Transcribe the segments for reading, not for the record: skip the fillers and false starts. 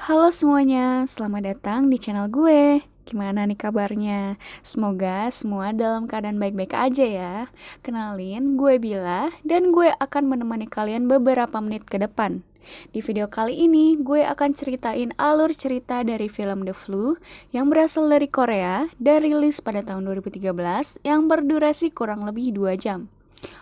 Halo semuanya, selamat datang di channel gue. Gimana nih kabarnya? Semoga semua dalam keadaan baik-baik aja ya. Kenalin, gue Bila dan gue akan menemani kalian beberapa menit ke depan. Di video kali ini, gue akan ceritain alur cerita dari film The Flu yang berasal dari Korea dan rilis pada tahun 2013 yang berdurasi kurang lebih 2 jam.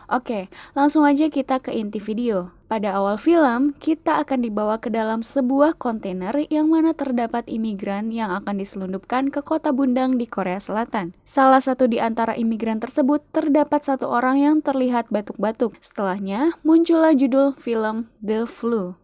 Oke, langsung aja kita ke inti video. Pada awal film, kita akan dibawa ke dalam sebuah kontainer yang mana terdapat imigran yang akan diselundupkan ke kota Bundang di Korea Selatan. Salah satu di antara imigran tersebut terdapat satu orang yang terlihat batuk-batuk. Setelahnya, muncullah judul film The Flu.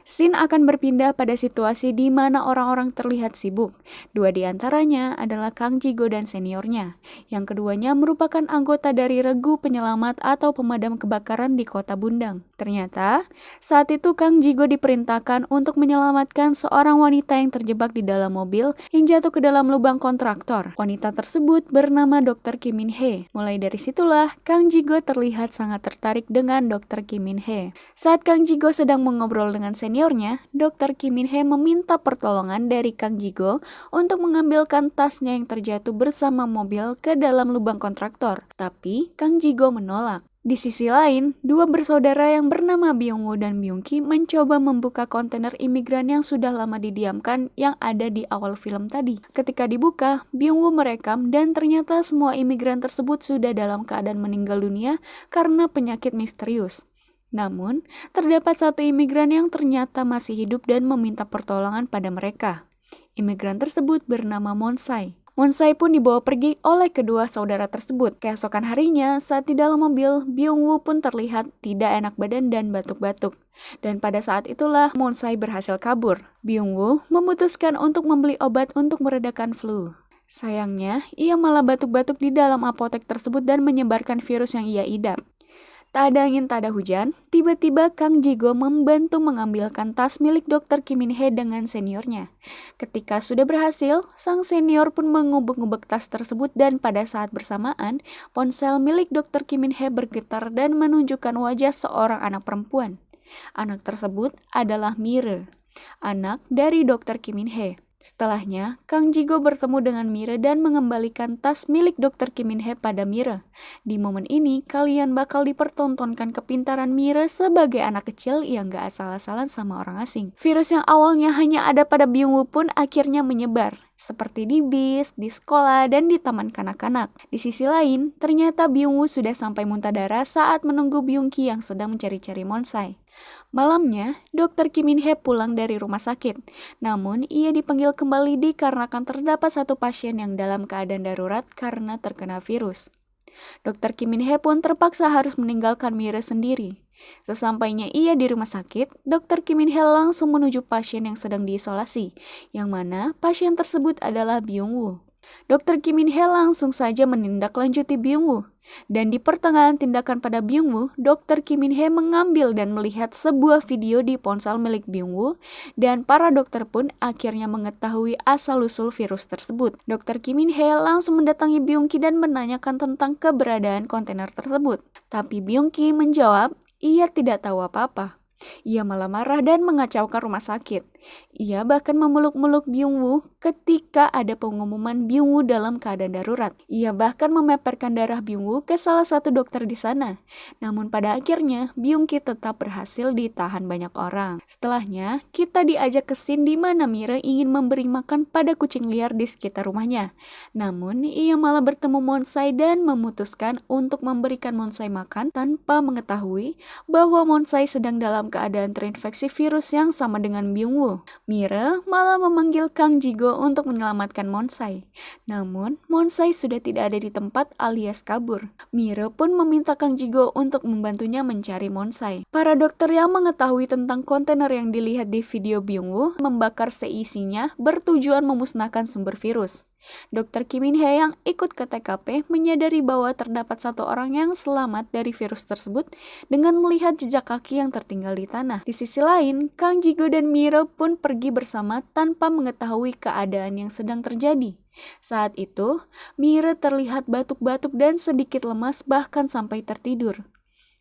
Scene akan berpindah pada situasi di mana orang-orang terlihat sibuk. Dua di antaranya adalah Kang Jigo dan seniornya. Yang keduanya merupakan anggota dari regu penyelamat atau pemadam kebakaran di kota Bundang. Ternyata, saat itu Kang Jigo diperintahkan untuk menyelamatkan seorang wanita yang terjebak di dalam mobil yang jatuh ke dalam lubang kontraktor. Wanita tersebut bernama Dr. Kim Min Hee. Mulai dari situlah, Kang Jigo terlihat sangat tertarik dengan Dr. Kim Min Hee. Saat Kang Jigo sedang mengobrol dengan seniornya, Dr. Kim Min Hee meminta pertolongan dari Kang Jigo untuk mengambilkan tasnya yang terjatuh bersama mobil ke dalam lubang kontraktor. Tapi, Kang Jigo menolak. Di sisi lain, dua bersaudara yang bernama Byung Woo dan Byung Ki mencoba membuka kontainer imigran yang sudah lama didiamkan yang ada di awal film tadi. Ketika dibuka, Byung Woo merekam dan ternyata semua imigran tersebut sudah dalam keadaan meninggal dunia karena penyakit misterius. Namun, terdapat satu imigran yang ternyata masih hidup dan meminta pertolongan pada mereka. Imigran tersebut bernama Monsai. Monsai pun dibawa pergi oleh kedua saudara tersebut. Keesokan harinya, saat di dalam mobil, Byung Woo pun terlihat tidak enak badan dan batuk-batuk. Dan pada saat itulah Monsai berhasil kabur. Byung Woo memutuskan untuk membeli obat untuk meredakan flu. Sayangnya, ia malah batuk-batuk di dalam apotek tersebut dan menyebarkan virus yang ia idap. Tak ada angin, tak ada hujan, tiba-tiba Kang Jigo membantu mengambilkan tas milik Dr. Kim Min Hee dengan seniornya. Ketika sudah berhasil, sang senior pun mengubek-ubek tas tersebut dan pada saat bersamaan, ponsel milik Dr. Kim Min Hee bergetar dan menunjukkan wajah seorang anak perempuan. Anak tersebut adalah Mire, anak dari Dr. Kim Min Hee. Setelahnya, Kang Jigo bertemu dengan Mire dan mengembalikan tas milik Dr. Kim Min Hee pada Mire. Di momen ini, kalian bakal dipertontonkan kepintaran Mire sebagai anak kecil yang gak asal-asalan sama orang asing. Virus yang awalnya hanya ada pada Byung Woo pun akhirnya menyebar, seperti di bis, di sekolah, dan di taman kanak-kanak. Di sisi lain, ternyata Byung Woo sudah sampai muntah darah saat menunggu Byung Ki yang sedang mencari-cari Monsai. Malamnya, Dr. Kim Min Hee pulang dari rumah sakit. Namun, ia dipanggil kembali dikarenakan terdapat satu pasien yang dalam keadaan darurat karena terkena virus. Dr. Kim Min Hee pun terpaksa harus meninggalkan Mire sendiri. Sesampainya ia di rumah sakit, Dr. Kim Min Hee langsung menuju pasien yang sedang diisolasi, yang mana pasien tersebut adalah Byung Woo. Dr. Kim Min Hee langsung saja menindaklanjuti Byung Woo. Dan di pertengahan tindakan pada Byung Woo, Dr. Kim Min Hee mengambil dan melihat sebuah video di ponsel milik Byung Woo, dan para dokter pun akhirnya mengetahui asal-usul virus tersebut. Dr. Kim Min Hee langsung mendatangi Byung Ki dan menanyakan tentang keberadaan kontainer tersebut. Tapi Byung Ki menjawab, ia tidak tahu apa-apa. Ia malah marah dan mengacaukan rumah sakit. Ia bahkan memeluk-meluk Byung Woo ketika ada pengumuman Byung Woo dalam keadaan darurat. Ia bahkan memeperkan darah Byung Woo ke salah satu dokter di sana. Namun pada akhirnya, Byung Ki tetap berhasil ditahan banyak orang. Setelahnya, kita diajak ke scene di mana Mire ingin memberi makan pada kucing liar di sekitar rumahnya. Namun, ia malah bertemu Monsai dan memutuskan untuk memberikan Monsai makan tanpa mengetahui bahwa Monsai sedang dalam keadaan terinfeksi virus yang sama dengan Byung Woo. Mire malah memanggil Kang Jigo untuk menyelamatkan Monsai. Namun, Monsai sudah tidak ada di tempat alias kabur. Mire pun meminta Kang Jigo untuk membantunya mencari Monsai. Para dokter yang mengetahui tentang kontainer yang dilihat di video Byung Woo membakar seisinya bertujuan memusnahkan sumber virus. Dr. Kim Min Hee yang ikut ke TKP menyadari bahwa terdapat satu orang yang selamat dari virus tersebut dengan melihat jejak kaki yang tertinggal di tanah. Di sisi lain, Kang Jigo dan Mire pun pergi bersama tanpa mengetahui keadaan yang sedang terjadi. Saat itu, Mire terlihat batuk-batuk dan sedikit lemas bahkan sampai tertidur.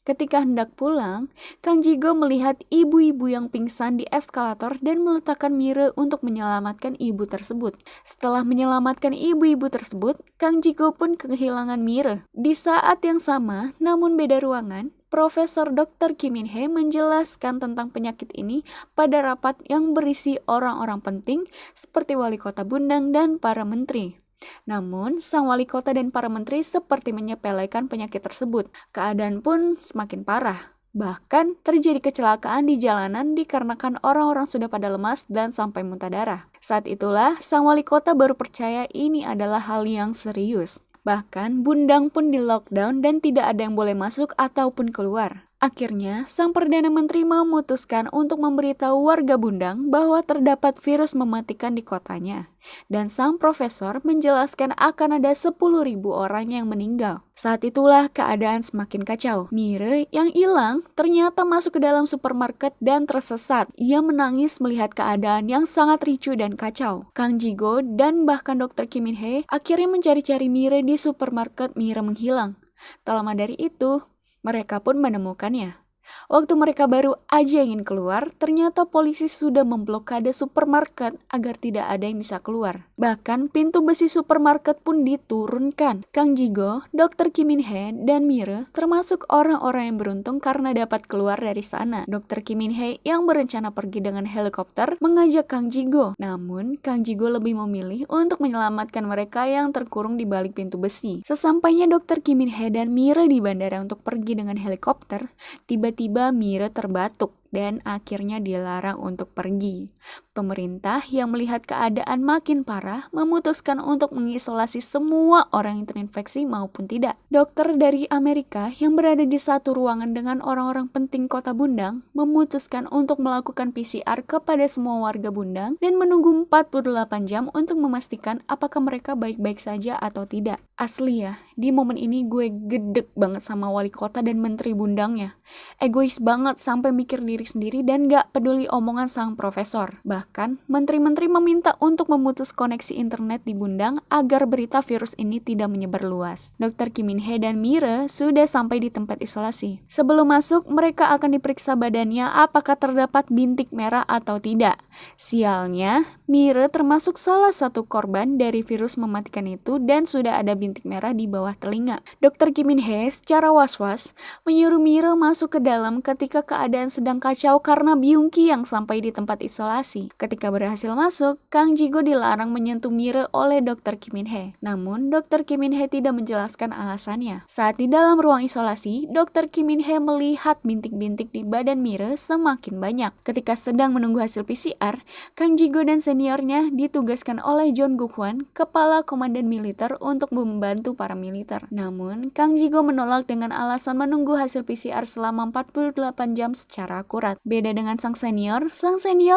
Ketika hendak pulang, Kang Jigo melihat ibu-ibu yang pingsan di eskalator dan meletakkan Mire untuk menyelamatkan ibu tersebut. Setelah menyelamatkan ibu-ibu tersebut, Kang Jigo pun kehilangan Mire. Di saat yang sama, namun beda ruangan, Profesor Dr. Kim Min Hee menjelaskan tentang penyakit ini pada rapat yang berisi orang-orang penting seperti wali kota Bundang dan para menteri. Namun, sang wali kota dan para menteri seperti menyepelekan penyakit tersebut. Keadaan pun semakin parah. Bahkan terjadi kecelakaan di jalanan dikarenakan orang-orang sudah pada lemas dan sampai muntah darah. Saat itulah sang wali kota baru percaya ini adalah hal yang serius. Bahkan Bundang pun di lockdown dan tidak ada yang boleh masuk ataupun keluar. Akhirnya, sang Perdana Menteri memutuskan untuk memberitahu warga Bundang bahwa terdapat virus mematikan di kotanya. Dan sang profesor menjelaskan akan ada 10.000 orang yang meninggal. Saat itulah keadaan semakin kacau. Mire yang hilang ternyata masuk ke dalam supermarket dan tersesat. Ia menangis melihat keadaan yang sangat ricu dan kacau. Kang Jigo dan bahkan Dr. Kim Min Hee akhirnya mencari-cari Mire di supermarket Mire menghilang. Tak lama dari itu, mereka pun menemukannya. Waktu mereka baru aja ingin keluar, ternyata polisi sudah memblokade supermarket agar tidak ada yang bisa keluar. Bahkan pintu besi supermarket pun diturunkan. Kang Jigo, Dr. Kim Min Hee, dan Mire termasuk orang-orang yang beruntung karena dapat keluar dari sana. Dr. Kim Min Hee yang berencana pergi dengan helikopter mengajak Kang Jigo. Namun, Kang Jigo lebih memilih untuk menyelamatkan mereka yang terkurung di balik pintu besi. Sesampainya Dr. Kim Min Hee dan Mire di bandara untuk pergi dengan helikopter, tiba-tiba Mire terbatuk dan akhirnya dilarang untuk pergi. Pemerintah yang melihat keadaan makin parah memutuskan untuk mengisolasi semua orang yang terinfeksi maupun tidak. Dokter dari Amerika yang berada di satu ruangan dengan orang-orang penting kota Bundang memutuskan untuk melakukan PCR kepada semua warga Bundang dan menunggu 48 jam untuk memastikan apakah mereka baik-baik saja atau tidak. Asli ya, di momen ini gue gedek banget sama wali kota dan menteri Bundangnya. Egois banget sampai mikir diri sendiri dan gak peduli omongan sang profesor. Bahkan, menteri-menteri meminta untuk memutus koneksi internet di Bundang agar berita virus ini tidak menyebar luas. Dr. Kim Min Hee dan Mire sudah sampai di tempat isolasi. Sebelum masuk, mereka akan diperiksa badannya apakah terdapat bintik merah atau tidak. Sialnya, Mire termasuk salah satu korban dari virus mematikan itu dan sudah ada bintik merah di bawah telinga. Dr. Kim Min Hee secara was-was menyuruh Mire masuk ke dalam ketika keadaan sedang kacau karena Byung-ki yang sampai di tempat isolasi. Ketika berhasil masuk, Kang Jigo dilarang menyentuh Mire oleh Dr. Kim Min Hee. Namun, Dr. Kim Min Hee tidak menjelaskan alasannya. Saat di dalam ruang isolasi, Dr. Kim Min Hee melihat bintik-bintik di badan Mire semakin banyak. Ketika sedang menunggu hasil PCR, Kang Jigo dan seniornya ditugaskan oleh John Guk-hwan, kepala komandan militer, untuk membantu para militer. Namun, Kang Jigo menolak dengan alasan menunggu hasil PCR selama 48 jam secara akurat. Beda dengan sang senior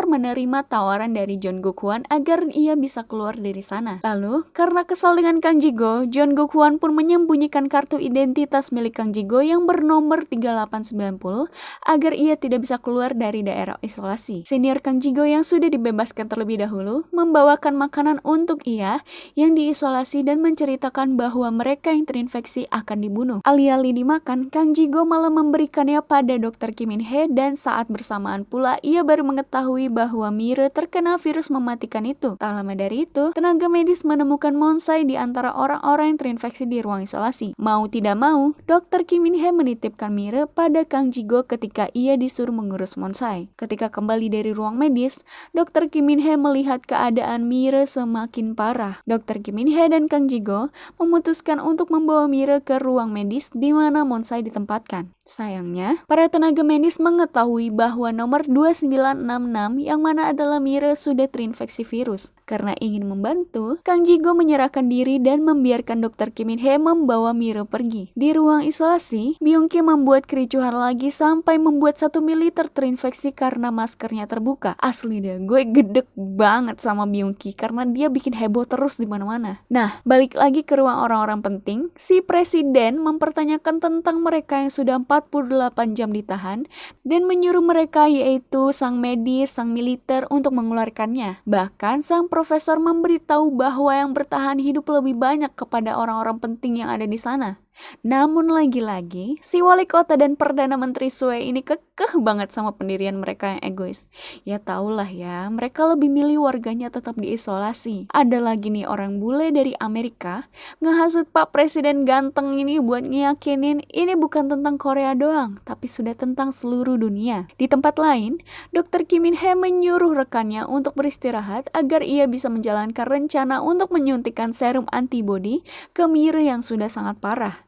menerima tawaran dari John Guk-hwan agar ia bisa keluar dari sana. Lalu, karena kesal dengan Kang Jigo, John Guk-hwan pun menyembunyikan kartu identitas milik Kang Jigo yang bernomor 3890 agar ia tidak bisa keluar dari daerah isolasi. Senior Kang Jigo yang sudah dibebaskan terlebih dahulu membawakan makanan untuk ia yang diisolasi dan menceritakan bahwa mereka yang terinfeksi akan dibunuh. Alih-alih dimakan, Kang Jigo malah memberikannya pada Dr. Kim Min Hee dan saat bersamaan pula ia baru mengetahui bahwa Mire terkena virus mematikan itu. Tak lama dari itu, tenaga medis menemukan Monsai di antara orang-orang yang terinfeksi di ruang isolasi. Mau tidak mau, Dr. Kim Min Hee menitipkan Mire pada Kang Jigo ketika ia disuruh mengurus Monsai. Ketika kembali dari ruang medis, Dr. Kim Min Hee melihat keadaan Mire semakin parah. Dr. Kim Min Hee dan Kang Jigo memutuskan untuk membawa Mire ke ruang medis di mana Monsai ditempatkan. Sayangnya, para tenaga medis mengetahui bahwa nomor 2966 yang mana adalah Mire sudah terinfeksi virus. Karena ingin membantu, Kang Jigo menyerahkan diri dan membiarkan Dr. Kim Min Hee membawa Mire pergi. Di ruang isolasi, Byung-ki membuat kericuhan lagi sampai membuat satu militer terinfeksi karena maskernya terbuka. Asli deh, gue gedek banget sama Byung-ki karena dia bikin heboh terus di mana-mana. Nah, balik lagi ke ruang orang-orang penting, si presiden mempertanyakan tentang mereka yang sudah 48 jam ditahan dan menyuruh mereka yaitu sang medis, sang militer untuk mengeluarkannya. Bahkan sang profesor memberitahu bahwa yang bertahan hidup lebih banyak kepada orang-orang penting yang ada di sana. Namun lagi-lagi, si wali kota dan Perdana Menteri Sue ini kekeh banget sama pendirian mereka yang egois. Ya tahulah ya, mereka lebih milih warganya tetap diisolasi. Ada lagi nih orang bule dari Amerika, ngehasut Pak Presiden ganteng ini buat ngeyakinin ini bukan tentang Korea doang, tapi sudah tentang seluruh dunia. Di tempat lain, Dr. Kim Min Hee menyuruh rekannya untuk beristirahat agar ia bisa menjalankan rencana untuk menyuntikkan serum antibodi ke Mire yang sudah sangat parah.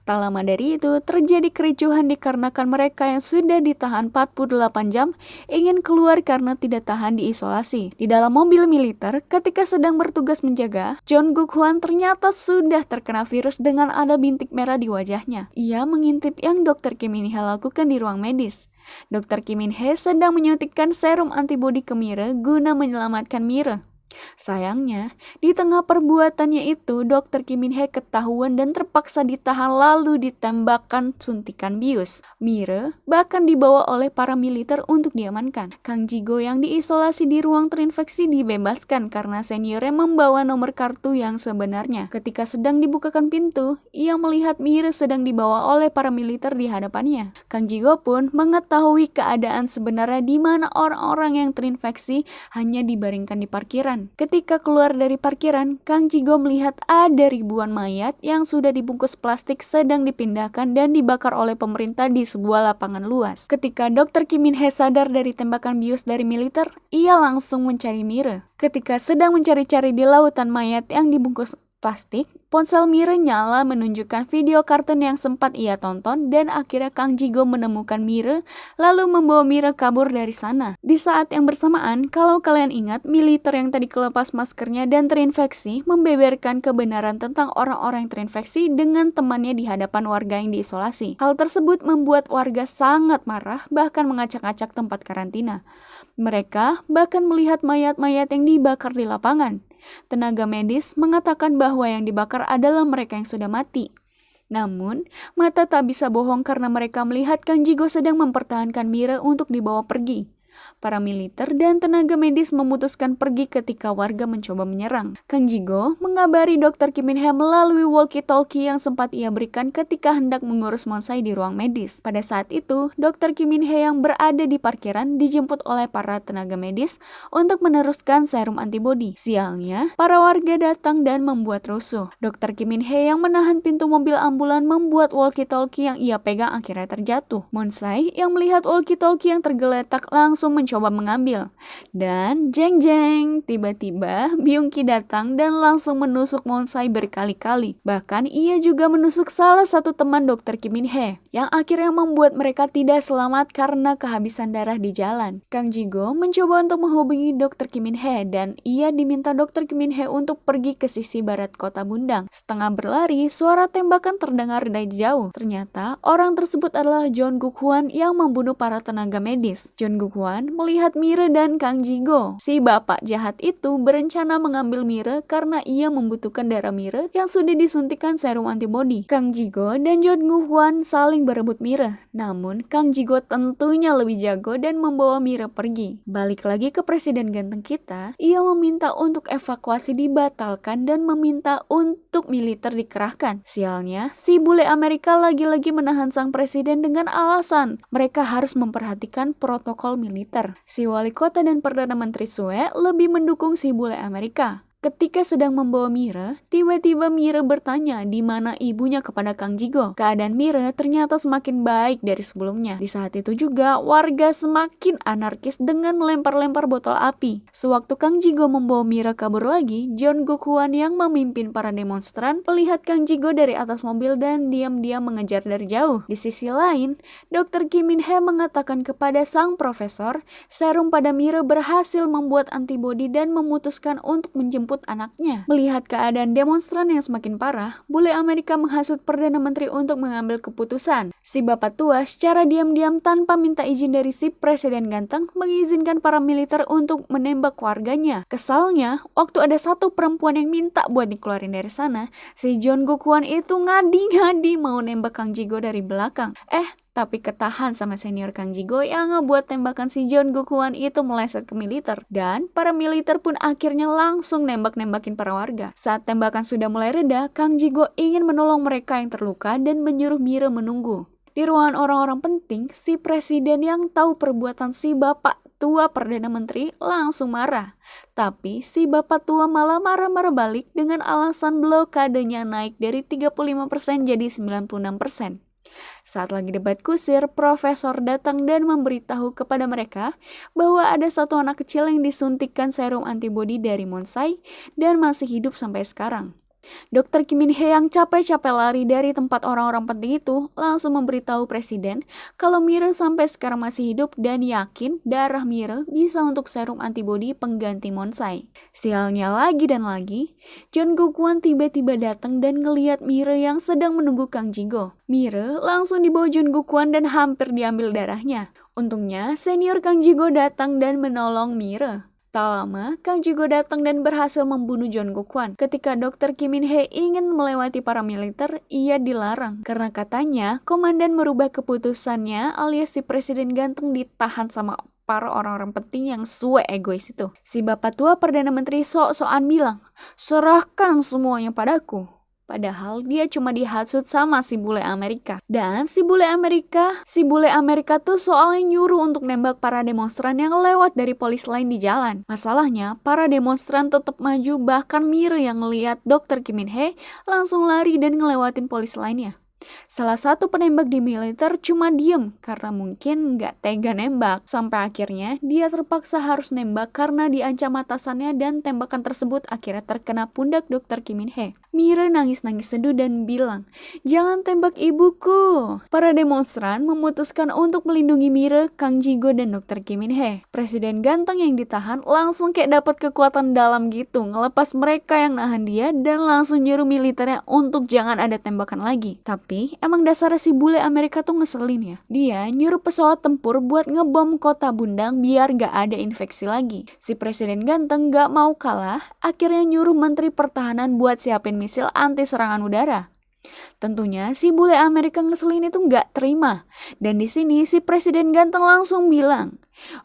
Tak lama dari itu, terjadi kericuhan dikarenakan mereka yang sudah ditahan 48 jam ingin keluar karena tidak tahan diisolasi. Di dalam mobil militer, ketika sedang bertugas menjaga, John Guk-hwan ternyata sudah terkena virus dengan ada bintik merah di wajahnya. Ia mengintip yang Dr. Kim Min Hee lakukan di ruang medis. Dr. Kim Min Hee sedang menyuntikkan serum antibodi ke Mire guna menyelamatkan Mire. Sayangnya, di tengah perbuatannya itu, Dr. Kim Min Hee ketahuan dan terpaksa ditahan lalu ditembakkan suntikan bius. Mire bahkan dibawa oleh para militer untuk diamankan. Kang Ji-go yang diisolasi di ruang terinfeksi dibebaskan karena seniornya membawa nomor kartu yang sebenarnya. Ketika sedang dibukakan pintu, ia melihat Mire sedang dibawa oleh para militer di hadapannya. Kang Ji-go pun mengetahui keadaan sebenarnya di mana orang-orang yang terinfeksi hanya dibaringkan di parkiran. Ketika keluar dari parkiran, Kang Ji-go melihat ada ribuan mayat yang sudah dibungkus plastik sedang dipindahkan dan dibakar oleh pemerintah di sebuah lapangan luas. Ketika Dr. Kim Min Hee sadar dari tembakan bius dari militer, ia langsung mencari Mire. Ketika sedang mencari-cari di lautan mayat yang dibungkus plastik, ponsel Mire nyala menunjukkan video kartun yang sempat ia tonton dan akhirnya Kang Ji-go menemukan Mire lalu membawa Mire kabur dari sana. Di saat yang bersamaan, kalau kalian ingat, militer yang tadi kelepas maskernya dan terinfeksi membeberkan kebenaran tentang orang-orang yang terinfeksi dengan temannya di hadapan warga yang diisolasi. Hal tersebut membuat warga sangat marah, bahkan mengacak-acak tempat karantina. Mereka bahkan melihat mayat-mayat yang dibakar di lapangan. Tenaga medis mengatakan bahwa yang dibakar adalah mereka yang sudah mati. Namun, mata tak bisa bohong karena mereka melihat Kang Ji-go sedang mempertahankan Mire untuk dibawa pergi. Para militer dan tenaga medis memutuskan pergi ketika warga mencoba menyerang. Kang Ji-go mengabari Dr. Kim Min Hee melalui walkie-talkie yang sempat ia berikan ketika hendak mengurus Monsai di ruang medis. Pada saat itu, Dr. Kim Min Hee yang berada di parkiran dijemput oleh para tenaga medis untuk meneruskan serum antibodi. Sialnya, para warga datang dan membuat rusuh. Dr. Kim Min Hee yang menahan pintu mobil ambulan membuat walkie-talkie yang ia pegang akhirnya terjatuh. Monsai yang melihat walkie-talkie yang tergeletak langsung mencoba mengambil. Dan jeng-jeng, tiba-tiba Byung-ki datang dan langsung menusuk Monsai berkali-kali. Bahkan ia juga menusuk salah satu teman Dr. Kim Min Hee, yang akhirnya membuat mereka tidak selamat karena kehabisan darah di jalan. Kang Ji-go mencoba untuk menghubungi Dr. Kim Min Hee dan ia diminta Dr. Kim Min Hee untuk pergi ke sisi barat kota Bundang. Setengah berlari, suara tembakan terdengar dari jauh. Ternyata orang tersebut adalah John Guk-hwan yang membunuh para tenaga medis. John Guk-hwan melihat Mire dan Kang Ji-go. Si bapak jahat itu berencana mengambil Mire karena ia membutuhkan darah Mire yang sudah disuntikan serum antibodi. Kang Ji-go dan John Guk-hwan saling berebut Mire. Namun Kang Ji-go tentunya lebih jago dan membawa Mire pergi. Balik lagi ke presiden ganteng kita, ia meminta untuk evakuasi dibatalkan dan meminta untuk militer dikerahkan. Sialnya, si bule Amerika lagi-lagi menahan sang presiden dengan alasan mereka harus memperhatikan protokol militer. Si wali kota dan Perdana Menteri Sue lebih mendukung si bule Amerika. Ketika sedang membawa Mire, tiba-tiba Mire bertanya di mana ibunya kepada Kang Ji-go. Keadaan Mire ternyata semakin baik dari sebelumnya. Di saat itu juga, warga semakin anarkis dengan melempar-lempar botol api. Sewaktu Kang Ji-go membawa Mire kabur lagi, John Guk-hwan yang memimpin para demonstran melihat Kang Ji-go dari atas mobil dan diam-diam mengejar dari jauh. Di sisi lain, Dr. Kim Min Hee mengatakan kepada sang profesor, serum pada Mire berhasil membuat antibodi dan memutuskan untuk menjemput anaknya. Melihat keadaan demonstran yang semakin parah, bule Amerika menghasut Perdana Menteri untuk mengambil keputusan. Si bapak tua secara diam-diam tanpa minta izin dari si presiden ganteng mengizinkan para militer untuk menembak warganya. Kesalnya, waktu ada satu perempuan yang minta buat dikeluarin dari sana, si John Guk-hwan itu ngadi-ngadi mau nembak Kang Ji-go dari belakang. tapi ketahan sama senior Kang Jigo yang ngebuat tembakan si John Guk-hwan itu meleset ke militer. Dan para militer pun akhirnya langsung nembak-nembakin para warga. Saat tembakan sudah mulai reda, Kang Jigo ingin menolong mereka yang terluka dan menyuruh Mire menunggu. Di ruangan orang-orang penting, si presiden yang tahu perbuatan si bapak tua Perdana Menteri langsung marah. Tapi si bapak tua malah marah-marah balik dengan alasan blokadenya naik dari 35% jadi 96%. Saat lagi debat kusir, profesor datang dan memberitahu kepada mereka bahwa ada satu anak kecil yang disuntikkan serum antibodi dari Monsai dan masih hidup sampai sekarang. Dokter Kim Min Hee yang capek-capek lari dari tempat orang-orang penting itu langsung memberitahu presiden kalau Mire sampai sekarang masih hidup dan yakin darah Mire bisa untuk serum antibodi pengganti Monsai. Sialnya lagi dan lagi, John Guk-hwan tiba-tiba datang dan ngeliat Mire yang sedang menunggu Kang Jigo. Mire langsung dibawa John Guk-hwan dan hampir diambil darahnya. Untungnya senior Kang Jigo datang dan menolong Mire. Tak lama, Kang Jigo datang dan berhasil membunuh John Guk-hwan. Ketika Dr. Kim Min Hee ingin melewati para militer, ia dilarang. Karena katanya, komandan merubah keputusannya alias si presiden ganteng ditahan sama para orang-orang penting yang suwe egois itu. Si bapak tua Perdana Menteri sok-sokan bilang, serahkan semuanya padaku. Padahal dia cuma dihasut sama si bule Amerika. Dan si bule Amerika tuh soalnya nyuruh untuk nembak para demonstran yang lewat dari polis lain di jalan. Masalahnya, para demonstran tetap maju, bahkan Mire yang ngeliat Dr. Kim Min Hee langsung lari dan ngelewatin polis lainnya. Salah satu penembak di militer cuma diem karena mungkin nggak tega nembak. Sampai akhirnya dia terpaksa harus nembak karena diancam atasannya dan tembakan tersebut akhirnya terkena pundak Dr. Kim Min Hee. Mire nangis-nangis seduh dan bilang, "Jangan tembak ibuku." Para demonstran memutuskan untuk melindungi Mire, Kang Jigo, dan Dr. Kim Min Hee. Presiden ganteng yang ditahan langsung kayak dapat kekuatan dalam gitu, ngelepas mereka yang nahan dia dan langsung nyuruh militernya untuk jangan ada tembakan lagi. Tapi emang dasarnya si bule Amerika tuh ngeselin ya. Dia nyuruh pesawat tempur buat ngebom kota Bundang biar gak ada infeksi lagi. Si presiden ganteng gak mau kalah, akhirnya nyuruh menteri pertahanan buat siapin misil anti serangan udara. Tentunya si bule Amerika ngeselin itu nggak terima. Dan di sini si presiden ganteng langsung bilang,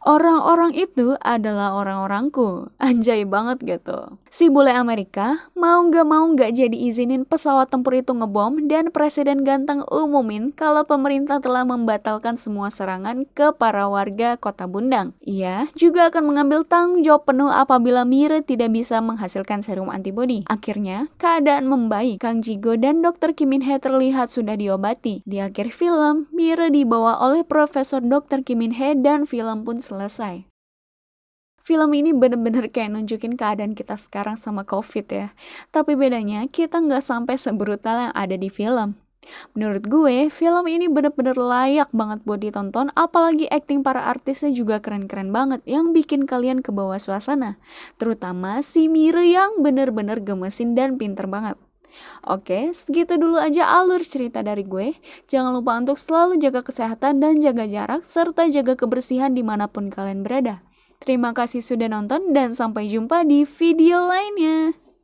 orang-orang itu adalah orang-orangku. Anjay banget gitu. Si bule Amerika mau nggak jadi izinin pesawat tempur itu ngebom dan presiden ganteng umumin kalau pemerintah telah membatalkan semua serangan ke para warga kota Bundang. Ia juga akan mengambil tanggung jawab penuh apabila Mire tidak bisa menghasilkan serum antibodi. Akhirnya keadaan membaik. Kang Jigo dan Dr. Kim Min Hee terlihat sudah diobati. Di akhir film, Mire dibawa oleh Profesor Dr. Kim Min Hee dan film pun selesai. Film ini bener-bener kayak nunjukin keadaan kita sekarang sama COVID ya. Tapi bedanya kita nggak sampai sebrutal yang ada di film. Menurut gue, film ini bener-bener layak banget buat ditonton, apalagi akting para artisnya juga keren-keren banget yang bikin kalian ke bawah suasana. Terutama si Mire yang bener-bener gemesin dan pinter banget. Oke, segitu dulu aja alur cerita dari gue. Jangan lupa untuk selalu jaga kesehatan dan jaga jarak, serta jaga kebersihan dimanapun kalian berada. Terima kasih sudah nonton dan sampai jumpa di video lainnya.